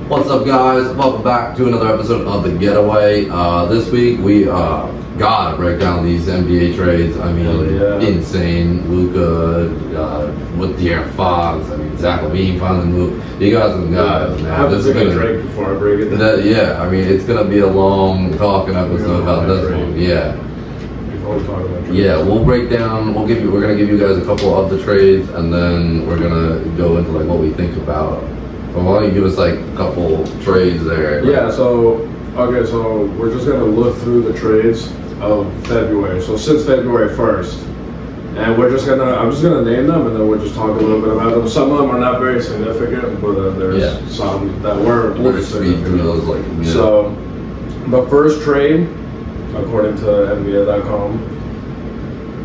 What's up, guys? Welcome back to another episode of The Getaway. This week we gotta break down these NBA trades. I mean, insane. Luka with De'Aaron Fox. I mean, Zach LaVine finally moved. You guys and guys, man. I have to take a drink before I break it down. Yeah, I mean, it's gonna be a long talking episode about this one. Yeah. Yeah, we'll break down. We're gonna give you guys a couple of the trades, and then we're gonna go into like what we think about. Well, why don't you give us like a couple trades there? Yeah, so we're just gonna look through the trades of February. So since February 1st, and I'm just gonna name them, and then we'll just talk a little bit about them. Some of them are not very significant, but there's some that were pretty significant. Those, like, yeah. So the first trade, according to NBA.com,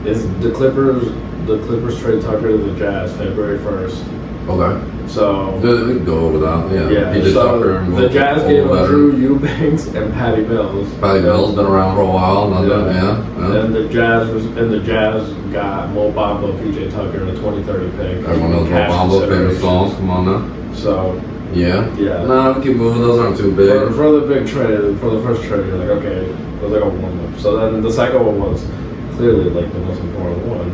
is the Clippers. The Clippers trade Tucker to the Jazz February 1st. Okay. So we can go over that. Yeah. So the Jazz gave him Drew Eubanks and Patty Mills. Patty Mills been around for a while. And the Jazz got Mo Bamba, PJ Tucker, and a 2030 pick. Everyone knows Mo Bamba, famous songs. Come on now. So yeah. No, keep moving. Those aren't too big. For the big trade, for the first trade, you're like, okay, it was like a warm up. So then the second one was clearly like the most important one.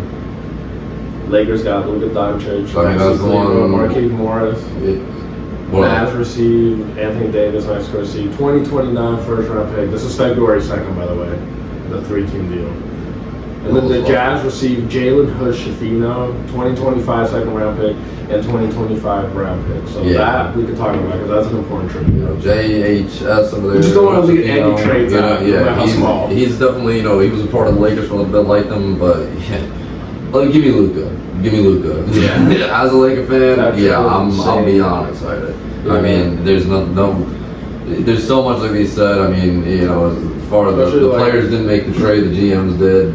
Lakers got Luka Doncic, that's the one. Markieff Morris. Mavs received Anthony Davis, Mexico received 2029 first round pick. This is February 2nd, by the way, the 3-team deal. And then the Jazz received Jalen Hood-Schifino, 2025 second round pick, and 2025 round pick. So that we could talk about because that's an important trade. JHS over there. We just don't want to leave any trades out. He's definitely, he was a part of the Lakers for a little bit like them, but give me Luka. Yeah. As a Laker fan, I'll be honest. I mean, there's there's so much like they said. I mean, as far as the players didn't make the trade, the GMs did.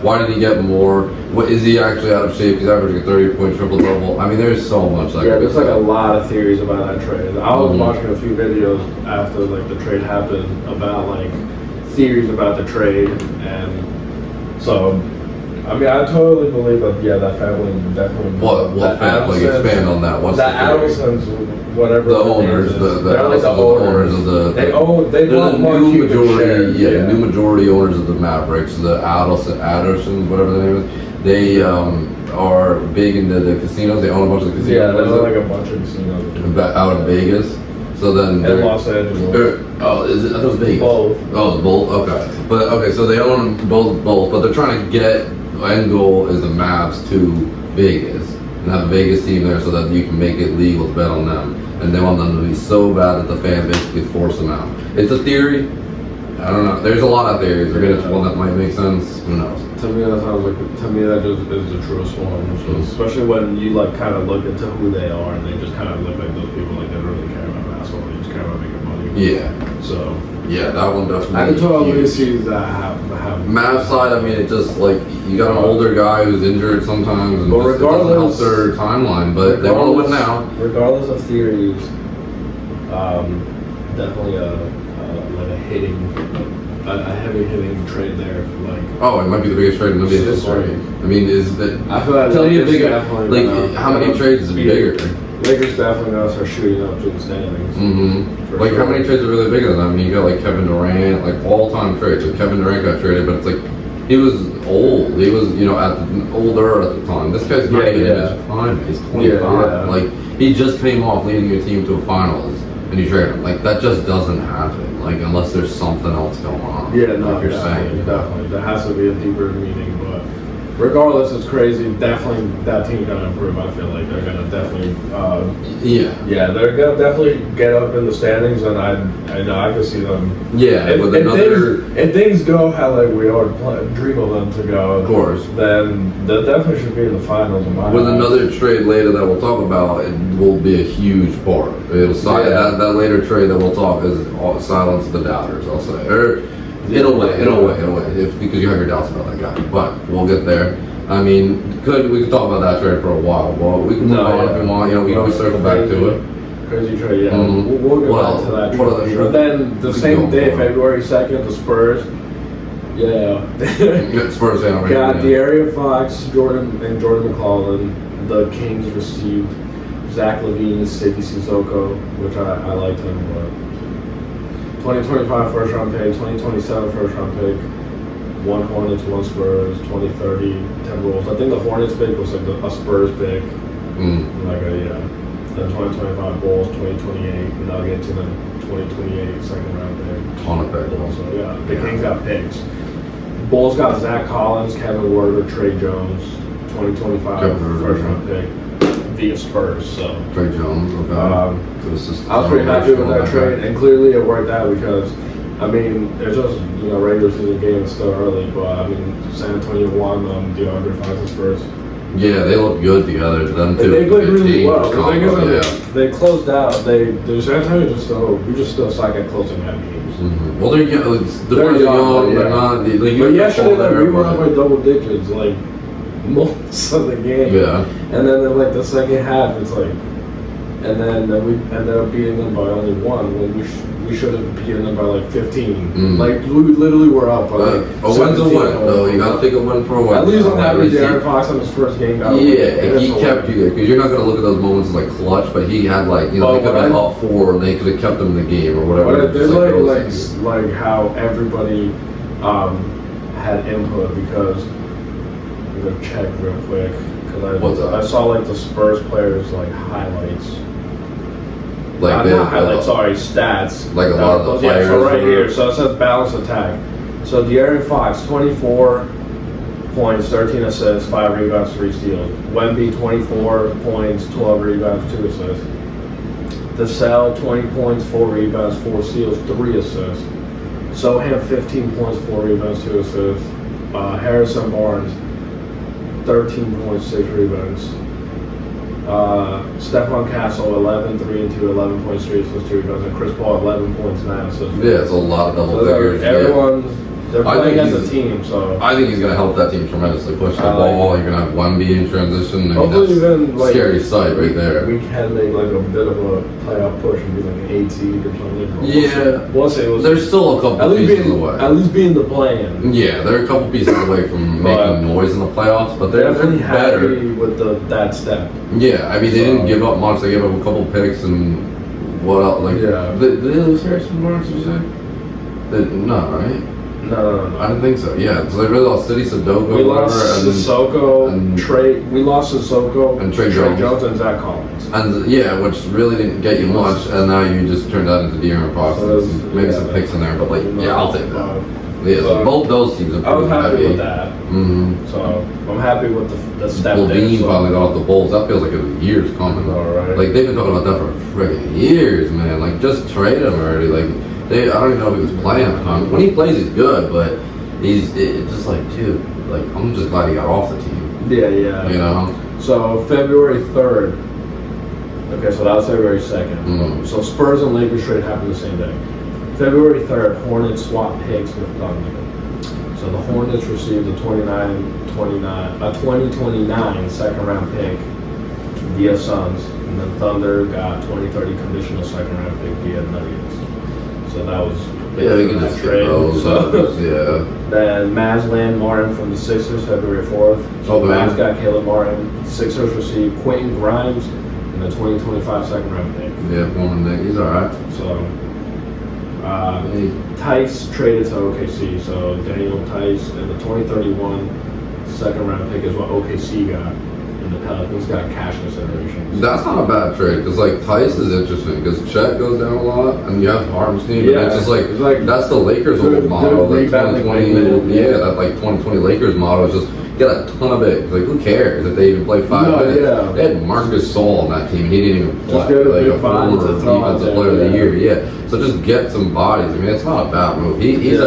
Why did he get more? Is he actually out of shape? He's averaging a 30-point triple-double. I mean, there's so much. There's like a lot of theories about that trade. I was watching a few videos after like the trade happened about like theories about the trade, and so. I mean, I totally believe that. Yeah, that family definitely. What family? Expand on that. What's the Adelsons? Whatever. The owners, they're like the owners of the. They want more new majority. New majority owners of the Mavericks. The Adelsons, whatever the name is. They are big into the casinos. They own a bunch of casinos. Yeah, they own like a bunch of casinos out in Vegas. So then in Los Angeles. Is it? I thought it was Vegas. Both. Oh, both. Okay, so they own both, but they're trying to get. End goal is the Mavs to Vegas and have a Vegas team there so that you can make it legal to bet on them. And they want them to be so bad that the fan basically force them out. It's a theory. I don't know. There's a lot of theories. I mean, it's one that might make sense. Who knows? To me, that sounds like. To me, that just is the truest one. Especially when you like kind of look into who they are and they just kind of look like those people like they don't really care about basketball. They just care about making money. Yeah. So. Yeah, that one definitely. I can totally see that happen. Mavs side, I mean, it just like you got an older guy who's injured sometimes, and it doesn't help their timeline. But they want to win now. Regardless of theories, definitely like a heavy hitting trade there. Like it might be the biggest trade in NBA history. I mean, is that? I feel like tell me a bigger. Like how many trades is bigger? Lakers definitely gonna start shooting up to the standings. Like how many trades are really bigger than that? I mean, you got like Kevin Durant, like all-time trades. So Kevin Durant got traded, but it's like he was old. He was, older at the time. This guy's not even in his prime. He's 25. Like he just came off leading your team to a finals, and you trade him. Like that just doesn't happen. Like unless there's something else going on. Yeah, no, like you're saying. Definitely. There has to be a deeper meaning, but. Regardless, it's crazy. Definitely, that team's gonna improve. I feel like they're gonna definitely, they're gonna definitely get up in the standings, and I know I can see them. Yeah, if things go how like we all dream of them to go, of course, then they definitely should be in the finals. With another trade later that we'll talk about, it will be a huge part. That later trade that we'll talk is silence the doubters. I'll say. In a way, because you have your doubts about that guy, but we'll get there. I mean, we could talk about that trade for a while. Well, we can move on if you want. We can always circle back to it. Crazy trade, yeah. We'll get back to that trade. But then the same day, February 2nd, the Spurs. Spurs got De'Aaron Fox, Jordan McClellan. The Kings received Zach LaVine, Sadie Sissoko, which I liked him, but 2025 first round pick, 2027 first round pick, 1 Hornets, 1 Spurs, 2030 Timberwolves. I think the Hornets pick was like a Spurs pick, like then 2025 Bulls, 2028 Nuggets, and then 2028 second round pick. Ton of picks. So yeah, the Kings got picks. Bulls got Zach Collins, Kevin Werder, Trey Jones, 2025 first round pick via Spurs. So Trey Jones, okay. I was pretty happy with that trade, and clearly it worked out because, I mean, it's just regular season game is still early, but I mean San Antonio won DeAndre Fox's Spurs. Yeah, they look good together. Them two. They played really well. Yeah. They closed out. San Antonio we just still suck at closing out games. Mm-hmm. Well, they're young. They're young. They're not. But yesterday, we were up by double digits, like most of the game. Yeah. And then in like the second half, it's like, and then we ended up beating them by only 1 when we should have beaten them by like 15. Like we literally were up by like. A win's a win, though. You gotta take a win for a win. At least I'm happy De'Aaron Fox on his first game. He kept you there because you're not gonna look at those moments as like clutch, but he had like they could have been up 4 and they could have kept them in the game or whatever. But there's like how everybody had input because I'm gonna check real quick because I saw like the Spurs players like highlights. Like stats. Like a lot of the players. So right here, so it says balanced attack. So De'Aaron Fox, 24 points, 13 assists, 5 rebounds, 3 steals. Wemby, 24 points, 12 rebounds, 2 assists. Vassell, 20 points, 4 rebounds, 4 steals, 3 assists. Sohan, 15 points, 4 rebounds, 2 assists. Harrison Barnes, 13 points, 6 rebounds. Stephon Castle, 11, 3 and 2, 11 points, 3 assists, 2 rebounds, and Chris Paul, 11 points, 9 assists. Yeah, it's a lot of double figures. They're playing as a team, so I think he's gonna help that team tremendously. Push the ball. You're gonna have Wemby in transition. Hopefully, then scary sight right there. We can make like a bit of a playoff push and be like an 8 seed or something. Yeah, we'll see. There's still a couple pieces away. At least being the play-in. Yeah, they're a couple pieces away from making noise in the playoffs, but they're better with that step. Yeah, I mean they didn't give up much. They gave up a couple picks and what else? Like, did they lose Harrison Barnes? Did you say? No, right? No. I didn't think so. Yeah, so they really lost City Sudoku. We lost Sissoko, We lost Sissoko and Trey Jones and Zach Collins. And which really didn't get you much, and now you just turned that into De'Aaron Fox. So maybe some picks in there, but I'll take that. So both those teams are pretty happy with that. So I'm happy with the step. LaVine finally got off the Bulls. That feels like it was years coming. Right. Like they've been talking about that for friggin' years, man. Like just trade him already. Like. I don't even know if he was playing at the time. When he plays, he's good, but it's just like, dude, like I'm just glad he got off the team. Yeah. You know. So February 3rd. Okay, so that was February 2nd. So Spurs and Lakers trade happened the same day. February 3rd, Hornets swap picks with Thunder. So the Hornets received a 2029 second round pick via Suns, and then Thunder got 2030 conditional second round pick via Nuggets. So that was we can just trade those. Then Mavs land Martin from the Sixers February 4th. So Mavs got Caleb Martin. Sixers received Quentin Grimes and the 2025 second round pick. Yeah, former Nick. He's alright. So Tice traded to OKC. So Daniel Tice and the 2031 second round pick is what OKC got. The Pelicans got cash considerations. That's not a bad trade because Tice is interesting because Chet goes down a lot and you have Harmstein. Yeah, and it's just that's the Lakers old motto. Like 2020, that 2020 Lakers motto is just get a ton of bigs. Like who cares if they even play 5 minutes? Yeah. They had Marcus Sol on that team and he didn't even play. Like a former defensive player of the year. Yeah. So just get some bodies. I mean, it's not a bad move. He's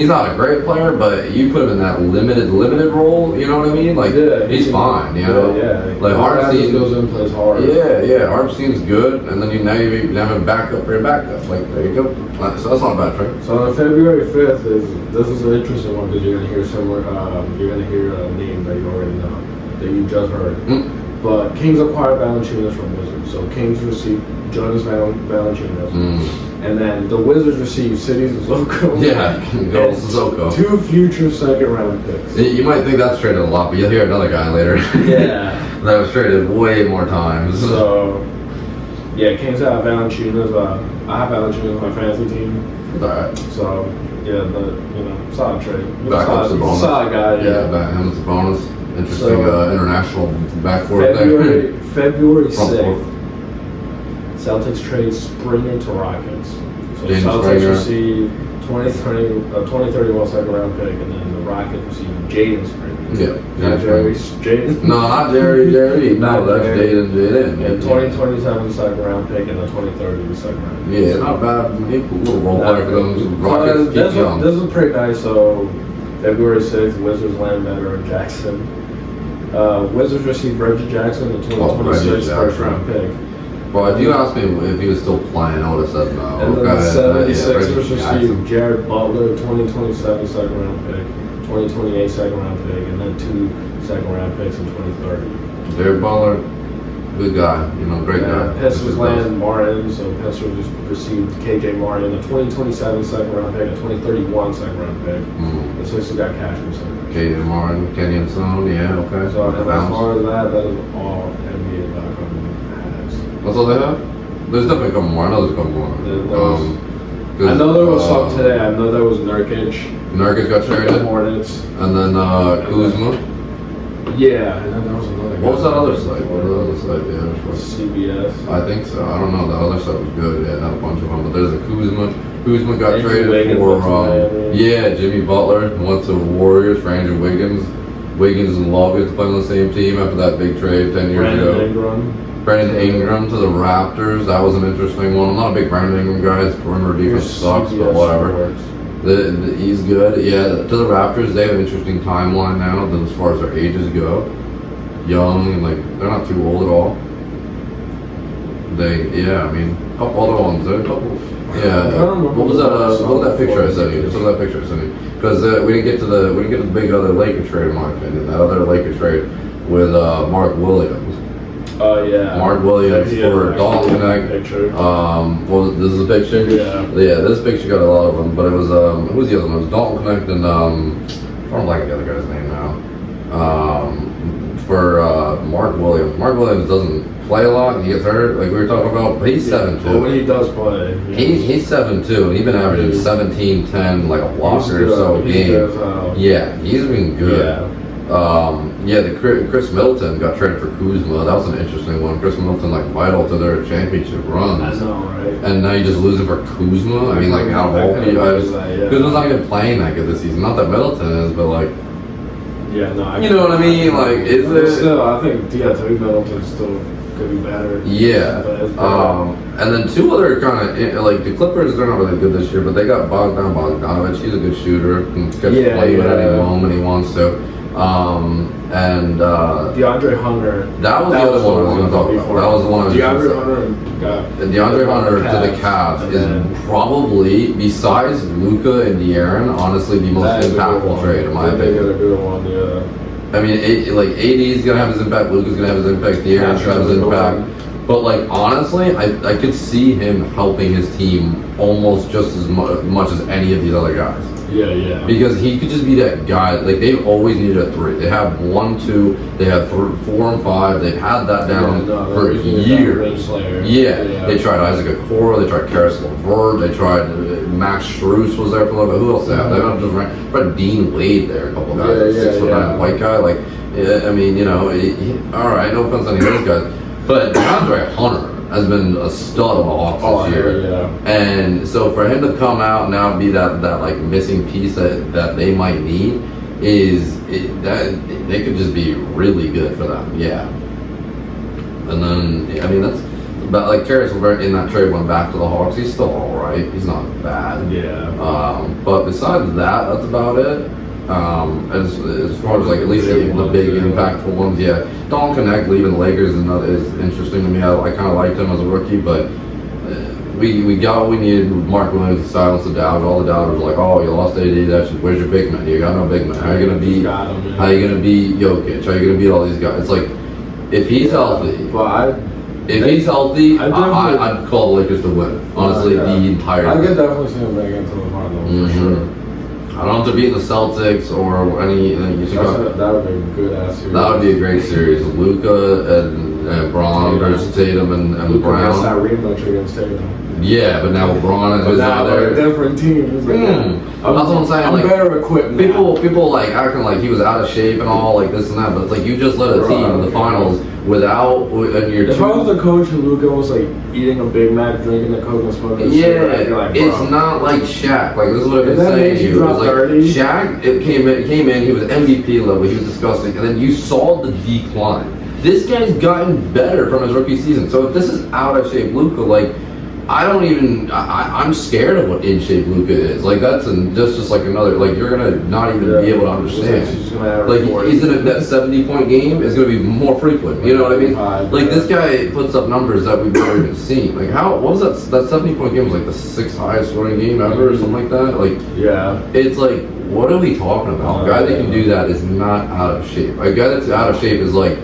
not a great player, but you put him in that limited role. You know what I mean? Like he's fine. You know. Like Harmstein goes in and plays hard. Yeah. Harmstein's good, and then you have a backup for your backup. Like there you go. So that's not a bad trade. So on February 5th this is an interesting one because you're gonna hear similar. You're gonna hear a name that you already know that you just heard. But Kings acquired Valanciunas from Wizards. So Kings received Jonas Valanciunas. And then the Wizards received City Sissoko. Yeah, go Sissoko. 2 future second round picks. You might think that's traded a lot, but you'll hear another guy later. Yeah. That was traded way more times. So, yeah, Kings have Valanciunas. I have Valanciunas on my fantasy team. Alright. So, yeah, but, solid trade. Back up Sabonis. Solid guy, yeah. Back him with Sabonis. Interesting international backcourt February Front 6th, Celtics trade Springer to Rockets. So James Celtics Springer. receive 2031 second round pick, and then the Rockets receive Jaden Springer. Yeah. Not Jerry. Jaden. No, not Jerry. No, that's Jaden. Jaden. And 2027 second round pick, and the 2030 second round pick. Yeah, not bad. Maybe a little role player for them. Rockets keep young. This is pretty nice. So, February 6th, Wizards land better in Jackson. Wizards received Reggie Jackson, the 2026 first round pick. Well, if you asked me if he was still playing, I would have said no. And then the 76ers received Jackson. Jared Butler, 2027 second round pick, 2028 second round pick, and then 2 second round picks in 2030. Jared Butler, good guy. Great guy. Pistons land Martin, so Pistons just received KJ Martin, a 2027 second round pick, a 2031 second round pick. The Sixers got cash from Sixers. KJ Martin, Kenyon Stone, yeah, okay. So, and as far as that is all NBA.com has. That's all they have? There's definitely a couple more. I know there's a couple more. I know there was some today. I know there was Nurkic. Nurkic got traded. Hornets. And then Kuzma. Yeah, and then there was another. What was that other site? What was the other site? Yeah, CBS. I think so. I don't know. The other site was good. Yeah, not a bunch of them. But there's a Kuzma. Kuzma got Andrew traded Wiggins for Jimmy Butler went to Warriors for Andrew Wiggins. Wiggins and Love get to play on the same team after that big trade 10 years ago. Brandon Ingram to the Raptors. That was an interesting one. I'm not a big Brandon Ingram guy. His perimeter defense sucks, but whatever. He's good. Yeah, to the Raptors, they have an interesting timeline now as far as their ages go. Young and they're not too old at all. A couple other ones. There are a couple. Yeah. What was that picture I sent you? Because we didn't get to the big other Lakers trade in my opinion. That other Lakers trade with Mark Williams. Oh yeah. Mark Williams for Dalton Connect. This is a picture. Yeah. Yeah, this picture got a lot of them, but it was who was the other one? It was Dalton Connect and I don't like the other guy's name now. For Mark Williams. Mark Williams doesn't play a lot. He gets hurt, like we were talking about. But he's 7'2". But when he does play, he's 7'2", and he's been averaging 17, 10, like a block or so a game. Yeah, he's been good. The Chris Middleton got traded for Kuzma. That was an interesting one. Chris Middleton vital to their championship runs. I know, right? And now you just lose it for Kuzma. I mean, how all Kuzma's not even playing that good this season. Not that Middleton is, but yeah, no. You know what I mean? Is it? Still, I think Tony Middleton still could be better. Yeah. And then two other kind of the Clippers. They're not really good this year, but they got Bogdanovich. He's a good shooter. Can catch play at any moment he wants to. And DeAndre Hunter. That was the other one I was going to talk about. That was the one I was DeAndre Hunter to the Cavs is probably, besides Luka and De'Aaron, honestly the most impactful trade in my opinion. I mean, AD is gonna have his impact. Luka's gonna have his impact. De'Aaron's gonna have his impact. But honestly, I could see him helping his team almost just as much as any of these other guys. Yeah. Because he could just be that guy. They've always needed a 3. They have 1, 2. They have 4 and 5. They've had that down for years. Yeah. They tried Isaac Okoro. They tried Karis LeVert. They tried Max Strus was there for a little bit. Who else they have? They have just tried Dean Wade there. A couple guys. 6'9" white guy. I mean, all right. No offense to any of those guys, but DeAndre Hunter has been a stud of a Hawks this year. And so for him to come out now and be that missing piece that they might need that they could just be really good for them. Yeah. And then that's about Karis LeVert in that trade went back to the Hawks. He's still alright. He's not bad. Yeah. But besides that, that's about it. As far as at least the big impactful ones, yeah. Dalton Connect leaving the Lakers is interesting to me. I kind of liked him as a rookie, but we got what we needed with Mark Williams to silence the doubters. All the doubters were oh, you lost AD. Where's your big man? You got no big man. How are you gonna beat Jokic? How are you gonna beat all these guys? It's if he's healthy. He's healthy, I'd call the Lakers to win. Honestly, the entire. I could definitely see him back into the finals for sure. I don't know if they're beating the Celtics or any. That would be a good ass series. That would be a great series. Luka and Braun versus Tatum and Brown. That's that rematch against Tatum. Yeah, but now LeBron But is now out there. a different team. It's like, That's what I'm saying. I'm like, better equipped now. People like acting like he was out of shape and all like this and that, but it's like you just led a team in the finals without and your. If I was the coach and Luka was like eating a Big Mac, drinking the Coke and smoking, like, it's not like Shaq. Like this is what I've been that saying. makes you It was drop like 30? Shaq. It came in. He was MVP level. He was disgusting, and then you saw the decline. This guy's gotten better from his rookie season. So if this is out of shape Luka, like. I'm scared of what in shape Luka is. Like that's just like another. Like you're gonna not even be able to understand. Like he's in that 70-point game is gonna be more frequent. You know what I mean? Like this guy puts up numbers that we've never even seen. Like what was that 70-point game was like the 6th highest scoring game ever or something like that. Like it's like what are we talking about? A guy that can do that is not out of shape. A guy that's out of shape is like.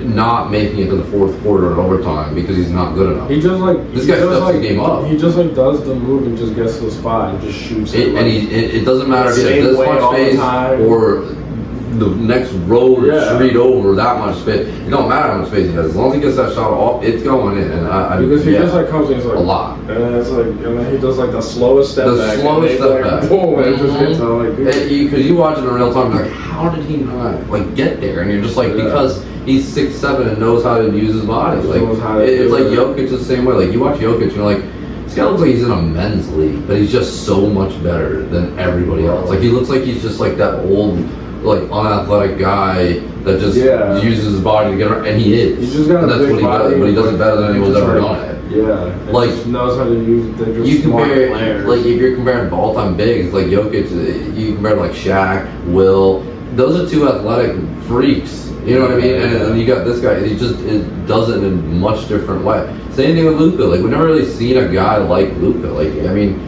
Not making it to the 4th quarter or overtime because he's not good enough. He just like this guy steps the game up. He just like does the move and just gets to the spot and just shoots it. And it doesn't matter if he has this much space or the next road or street over that much space. It don't matter how much space he has. As long as he gets that shot off, it's going in. And because he just like comes in, it's like a lot. And then it's like, and then he does like the slowest step back. The slowest step back. Boom, and it just hits out like. Because you watch it in real time, you're like, how did he not like get there? And you're just like, because. He's 6'7" and knows how to use his body. Like it's like Jokic the same way. Like you watch Jokic and you're like, this guy looks like he's in a men's league, but he's just so much better than everybody else. Like he looks like he's just like that old, like unathletic guy that just uses his body to get around, and he is. He's just got that's what he does, but he does it better than anyone's ever done it. Yeah, like just knows how to use. They're just you smart compare, players. like if you're comparing all-time bigs, like Jokic, you compare to like Shaq, Will. Those are two athletic freaks. You know what I mean? And you got this guy, he just does it in a much different way. Same thing with Luka. Like, we've never really seen a guy like Luka. Like, I mean,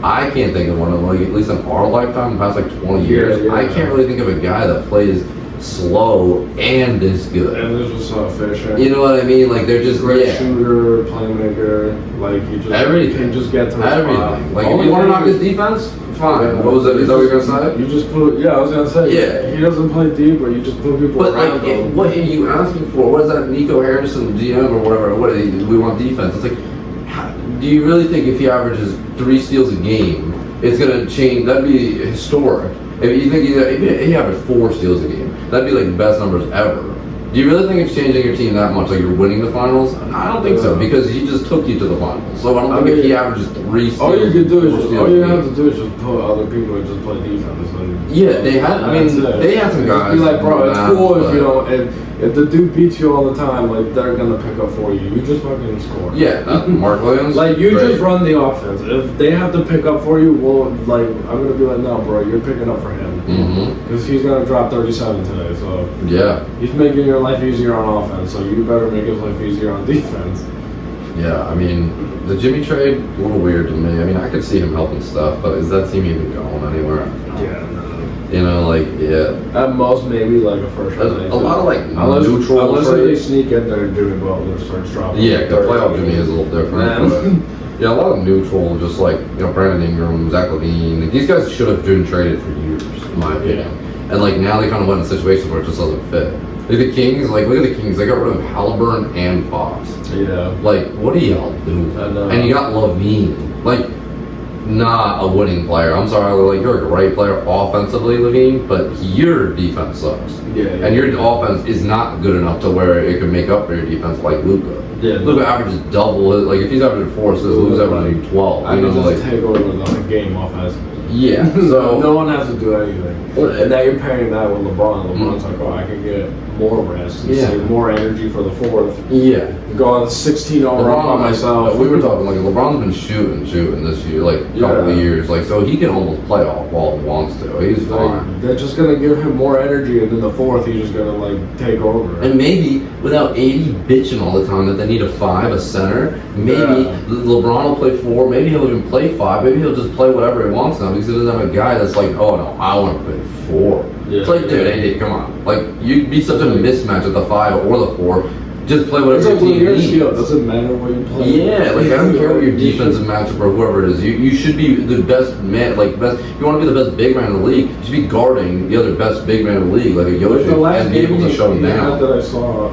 I can't think of one of them, like, at least in our lifetime, the past like 20 years. I can't really think of a guy that plays slow and is good. And they're just so efficient. You know what I mean? Like, they're just great shooter, playmaker. Like, he just can just get to his everything. Like, if you want to knock his defense, fine. Yeah. What was it? Is that what you're gonna say? You just put. I was gonna say. Yeah. He doesn't play deep, but you just put people around him. What are you asking for? What is that? Nico Harrison, GM or whatever? What we want defense? It's like, do you really think if he averages 3 steals a game, it's gonna change? That'd be historic. If you think he averaged 4 steals a game, that'd be like the best numbers ever. Do you really think it's changing your team that much? Like you're winning the finals? I don't think so, because he just took you to the finals. So I don't think if he averages 3 steals, all you have to do is just put other people and just play defense. And they had some guys. Be like, bro, it's cool if you don't. If the dude beats you all the time, like they're gonna pick up for you. You just fucking score. Yeah, Mark Williams. Like you just run the offense. If they have to pick up for you, well, like I'm gonna be like, no, bro, you're picking up for him because he's gonna drop 37 today. So he's making your life easier on offense. So you better make his life easier on defense. Yeah, I mean, the Jimmy trade a little weird to me. I mean, I could see him helping stuff, but is that team even going anywhere? Yeah. You know, like, at most, maybe like a first round. A lot of like neutral unless they sneak in there and Jimmy Butler starts dropping. Yeah, the playoff Jimmy is a little different. But, a lot of neutral, just like Brandon Ingram, Zach LaVine. Like, these guys should have been traded for years, in my opinion. And like now they kind of went in situations where it just doesn't fit. Look at the Kings. Like, look at the Kings. They got rid of Halliburton and Fox. Yeah. Like, what do y'all do? I know. And you got LaVine. Like. Not a winning player. I'm sorry, like you're a great player offensively, Levine, but your defense sucks. And your offense is not good enough to where it can make up for your defense like Luka. Luka averages double. Like if he's averaging 4 assists, Luka's averaging 12. I can just take over the game offense. Yeah. So no one has to do anything. And now you're pairing that with LeBron. LeBron's like, oh, I can get more rest and save more energy for the 4th. Yeah. Go on a 16-0 run by myself. We were talking like LeBron's been shooting this year, like a couple of years, like so he can almost play off ball if he wants to. He's fine. They're just gonna give him more energy, and then the 4th he's just gonna like take over. And maybe without AD bitching all the time that they need a 5, a center, maybe LeBron will play 4. Maybe he'll even play 5. Maybe he'll just play whatever he wants now because he doesn't have a guy that's like, oh no, I want to play 4. It's like, dude, AD, come on. Like, you'd be such a mismatch at the 5 or the 4. just play whatever It's your like when team you're needs. skilled, doesn't matter what you play. Yeah, like I don't care what your defensive matchup or whoever it is. You should be the best man, like best. If you want to be the best big man in the league, you should be guarding the other best big man in the league, like a Jokic, and be able to shut him down. That I saw,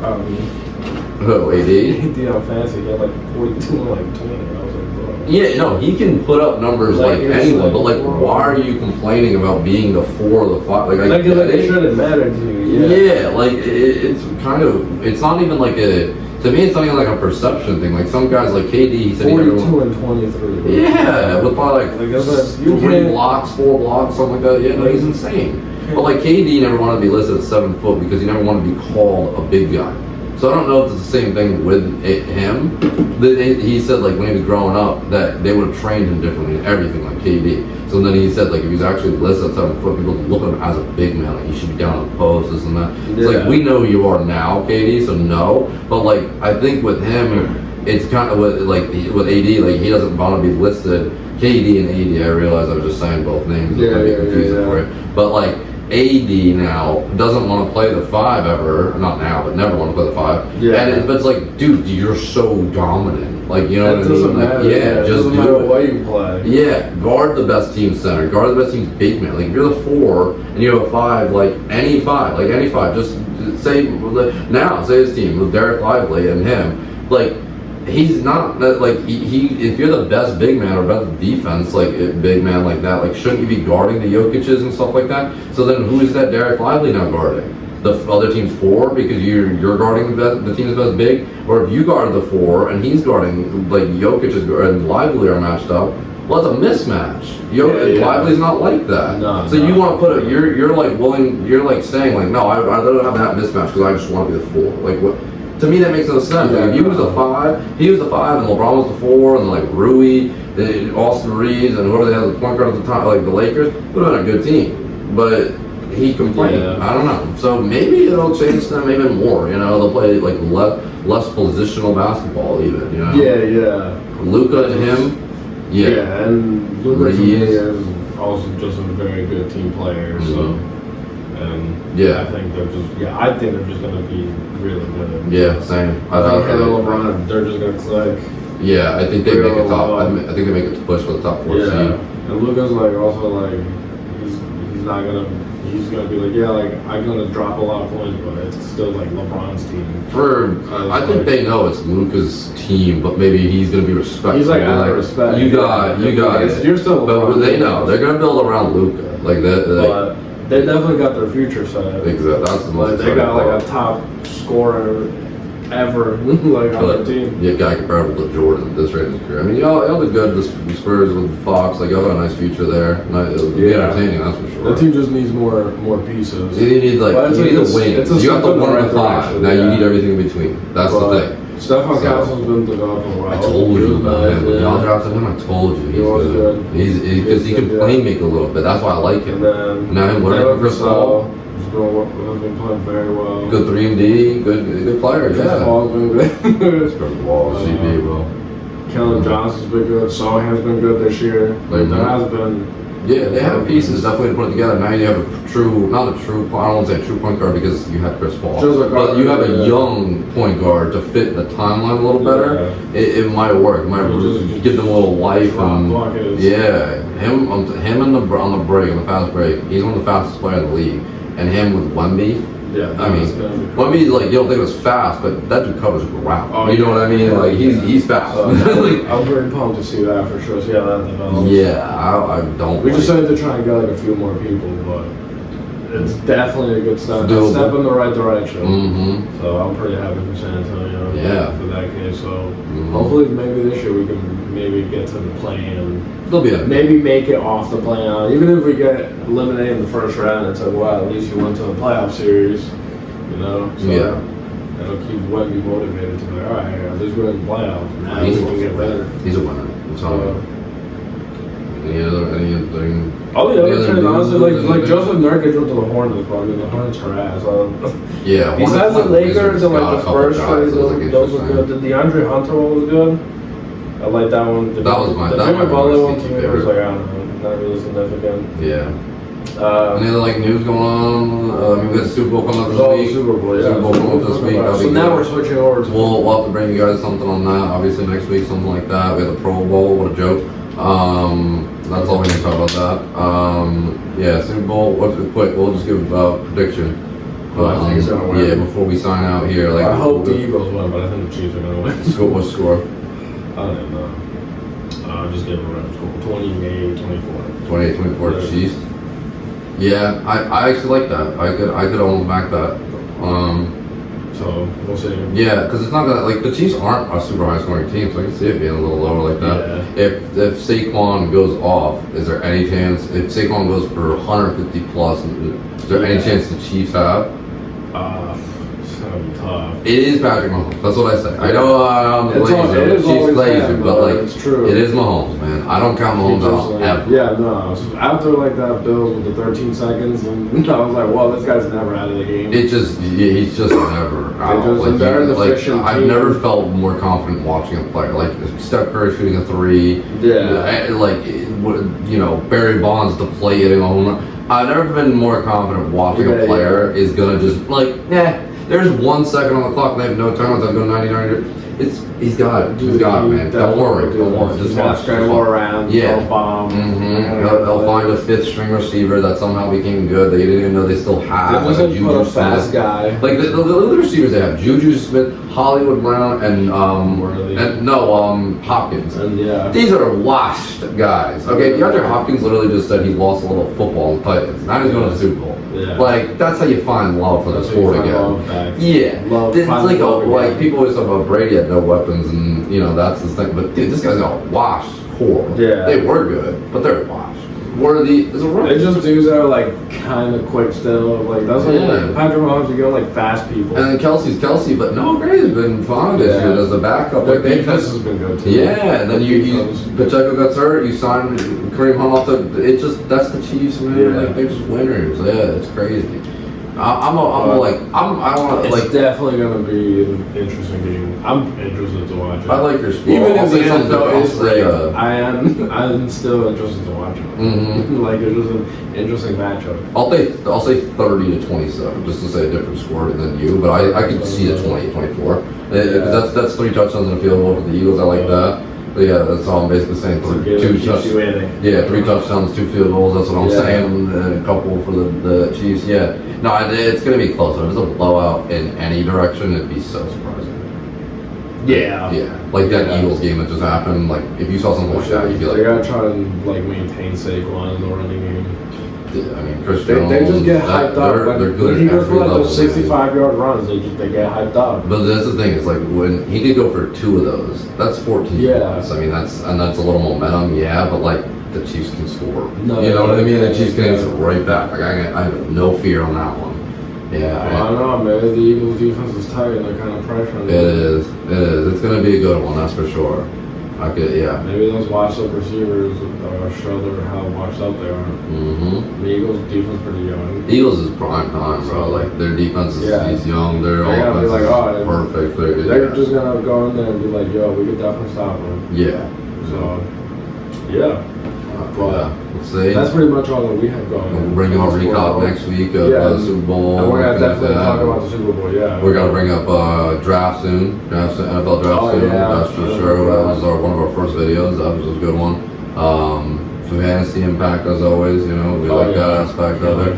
Oh, AD? AD on fantasy, he had like 42 and like 20. I was like, bro. Yeah, no, he can put up numbers like anyone, but like, why are you complaining about being the 4 or the 5? Like it shouldn't matter to you. Yeah, like it's kind of, it's not even like a. To me, it's not even like a perception thing. Like some guys, like KD, he said 42 and 23. Yeah, with probably like 3 blocks, 4 blocks, something like that. Yeah, no, he's insane. But like KD never wanted to be listed at 7 foot because he never wanted to be called a big guy. So I don't know if it's the same thing with him. He said like when he was growing up that they would have trained him differently and everything like KD. So then he said like if he's actually listed at 7 foot, people look at him as a big man, like he should be down on the post, this and that. It's like we know who you are now, KD, so no. But like I think with him, it's kind of with AD, like he doesn't want to be listed. KD and AD, I realize I was just saying both names. Confusing for it. But like AD now doesn't want to play the 5 ever, not now, but never want to play the 5. Yeah. But it's like, dude, you're so dominant. Like, you know what I mean? Doesn't matter. Like, yeah, just doesn't matter what you play. Yeah, guard the best team center, guard the best team's big man. Like if you're the 4 and you have a 5, like any 5, just say now, say his team with Derek Lively and him, like. He's not like he. If you're the best big man or best defense, like big man like that, like shouldn't you be guarding the Jokic's and stuff like that? So then who is that Derek Lively now guarding? The other team's 4 because you're guarding the team's best big, or if you guard the 4 and he's guarding like Jokic and Lively are matched up. Well, it's a mismatch. Lively's not like that. So you want to put it. You're like willing. You're like saying like no, I'd rather have that mismatch because I just want to be the 4. Like what? To me, that makes no sense. Like, if he was the 5, and LeBron was the 4, and like Rui, Austin Reeves, and whoever they had the point guard at the time, like the Lakers, would have been a good team. But he complained. I don't know. So maybe it'll change them even more. You know, they'll play like less positional basketball, even. You know. Yeah. Luka and him. Yeah, and Luka is also just a very good team player. So. I think they're just gonna be really good. Yeah, same. I think LeBron, they're just gonna click. Yeah, I think they make a top. I think they make it push for the top 4 seed. And Luka's like also like he's not gonna. He's gonna be like I'm gonna drop a lot of points, but it's still like LeBron's team. I think they know it's Luka's team, but maybe he's gonna be respected. He's like out of respect. You got it. You're still LeBron. But they know they're gonna build around Luka. Like that. They definitely got their future set. Exactly. That's the most. They got like a top scorer ever, like on their team. Yeah, guy comparable to Jordan this rate in his career. I mean, y'all did good. The Spurs with Fox, like y'all got a nice future there. It'll be entertaining, that's for sure. The team just needs more pieces. You need the wings. You got the 1 and 5. Now you need everything in between. That's the thing. Stephon Castle's been developing well. I told you about him. When y'all drafted him, I told you he's good. Because he can play make a little bit. That's why I like him. And now him learning from Chris Paul. He's been playing very well. Good 3&D, good player. Chris Paul's been good. Chris Paul, CB, bro. Kellen Johnson's been good. Sohan's been good this year. There has been. Yeah, they have pieces definitely to put it together. Now you have I don't want to say a true point guard because you have Chris Paul, but you have a young point guard to fit the timeline a little better. It might work. It might give them a little life. Him on the break, on the fast break. He's one of the fastest players in the league, and him with Wemby. Yeah, I mean, Wemby, like, you don't think it was fast, but that dude covers ground. Oh, you know what I mean? Like, he's fast. I'm very pumped to see that for sure. See how that develops. Yeah, I don't. We just had to try and get like a few more people, but it's definitely a good step. A step in the right direction. Mm-hmm. So I'm pretty happy for San Antonio. Yeah. For that case, so hopefully maybe this year we can maybe get to the play-in. They'll be maybe make it off the play-in. Even if we get eliminated in the first round, it's like, well, at least you went to a playoff series. You know. So that'll keep Wemby motivated to be like, all right, at least we're in the playoffs. Now we can get better. He's a winner. Any other all the other trades, honestly, like Joseph Nurkic went to the Hornets, but I mean, the Hornets are ass. Yeah. Besides the Lakers and like the Spurs trades, those were good. The DeAndre Hunter one was good. I like that one. That was mine. The Jimmy Butler one to me was like, I don't know, not really significant. Yeah. Any other like news going on? I mean, we got the Super Bowl coming up this week. Super Bowl, yeah. Super Bowl coming up this week. So now we're switching over to. We'll have to bring you guys something on that. Obviously next week, something like that. We have the Pro Bowl. What a joke. That's all we need to talk about that. Yeah, Super Bowl. Quick, we'll just give a prediction. I think it's gonna win. Yeah, before we sign out here. Like, I hope the Eagles win, but I think the Chiefs are gonna win. What score? I don't know. Just give them a score. 28-24. 28-24 Yeah. Chiefs. Yeah, I actually like that. I could almost back that. So we'll see. Yeah, because it's not gonna like the Chiefs aren't a super high scoring team, so I can see it being a little lower like that. Yeah. If Saquon goes off, is there any chance? If Saquon goes for 150 plus, is there any chance the Chiefs have? It's gonna be tough. It is Patrick Mahomes. That's what I say. I know I'm It's lazy. it is Chiefs always lazy, him, but like it's true. it is Mahomes, man. I don't count Mahomes out ever. Yeah, no. So after like that Bills with the 13 seconds, and I was like, well, this guy's never out of the game. It just he's just never out. They're an efficient I've team. never felt more confident watching a player. Like Steph Curry shooting a three. Yeah. Like Barry Bonds to play hitting a home run. I've never been more confident watching a player is gonna just there's 1 second on the clock and they have no timeouts. I'll go 90. He's got it. He's got it, man. Don't worry. Just watch. Scramble around. Yeah. Bomb. They'll find a fifth string receiver that somehow became good. They didn't even know they still have. They just put a fast guy. Like the other receivers they have: Juju Smith, Hollywood Brown, and Hopkins. And yeah. These are washed guys. Okay, DeAndre Hopkins literally just said he lost a little football in Titans. Now he's going to the Super Bowl. Yeah. Like that's how you find love for the sport again. Yeah. Love, It's like love people always talk about Brady had no weapons, and that's the thing. But dude, this guy's got washed horrible. Yeah. They were good, but they're washed. Worthy is a run. They just dudes that are like kind of quick still. Like that's like Patrick Mahomes. You go like fast people. And then Kelsey's Kelsey, but no, Brady's been fine this year as a backup. Their defense has been good too. Yeah, and then you Pacheco gets hurt. You sign Kareem Hunt off that's the Chiefs, man. Yeah. Like they're just winners. Yeah, it's crazy. It's definitely gonna be an interesting game. I'm interested to watch it. I like your sport. Even if the NFL NFL is great, say, I'm still interested to watch it. Mm-hmm. Like it's just an interesting matchup. I'll say 30-27, just to say a different score than you. But I could see a 20-24. That's 3 touchdowns in the field goal for the Eagles. I like that. But yeah, that's all I'm basically saying. 2 touchdowns. Yeah, 3 touchdowns, 2 field goals. That's what I'm saying. And a couple for the Chiefs. Yeah. No, it's going to be close. If it's a blowout in any direction, it'd be so surprising. Yeah. Yeah. Like that Eagles game that just happened. Like if you saw something like that, you'd be like, they gotta try and like maintain Saquon in the running game. I mean, Chris They just get hyped up. They're good. When he goes for like those level, 65-yard runs, they get hyped up. But that's the thing. It's like when he could go for 2 of those. That's 14 points. I mean, that's a little momentum. Yeah, but like the Chiefs can score. No, you know what I mean? The Chiefs can answer right back. Like I have no fear on that one. Yeah. I don't know, man. The Eagles defense is tight and they're kind of pressuring them. It is. It's going to be a good one, that's for sure. Maybe those washed up receivers show how washed up they are. Mm-hmm. The Eagles defense pretty young. Eagles is prime time, bro. Like their defense is young. Their offense is perfect. They're just gonna go in there and be like, yo, we could definitely stop them. Yeah. So, yeah. But let's see. that's pretty much all that we have going. We'll bring you a recap next week of the Super Bowl. And we're gonna definitely talk about the Super Bowl. Yeah. We're gonna bring up draft soon. NFL draft soon. That's for sure. That was one of our first videos. That was a good one. Fantasy impact as always. We like that aspect of it.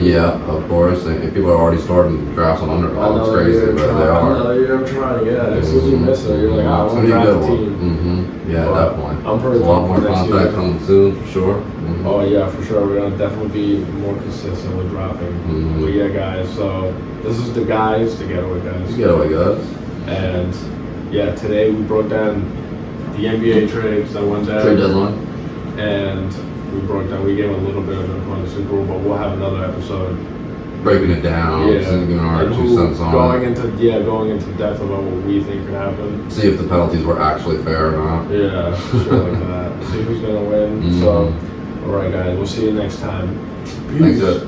Yeah, of course. And people are already starting drafts on underdog. It's crazy, but they are. Another year of trying. Yeah. As soon as you miss it, you're like, I want to draft a team. Mm-hmm. Yeah, definitely. I'm pretty a lot more contact coming soon for sure. Mm-hmm. Oh yeah, for sure. We're gonna definitely be more consistent with dropping. Mm-hmm. But yeah, guys. So this is the getaway guys. Getaway guys. And yeah, today we broke down the NBA trades that went down. Trade deadline. And we gave a little bit of input on the Super Bowl, but we'll have another episode breaking it down, giving our 2 cents on going into depth about what we think can happen. See if the penalties were actually fair or not. Yeah, shit like that. See who's gonna win. Mm-hmm. So, all right, guys, we'll see you next time. Peace. Thanks,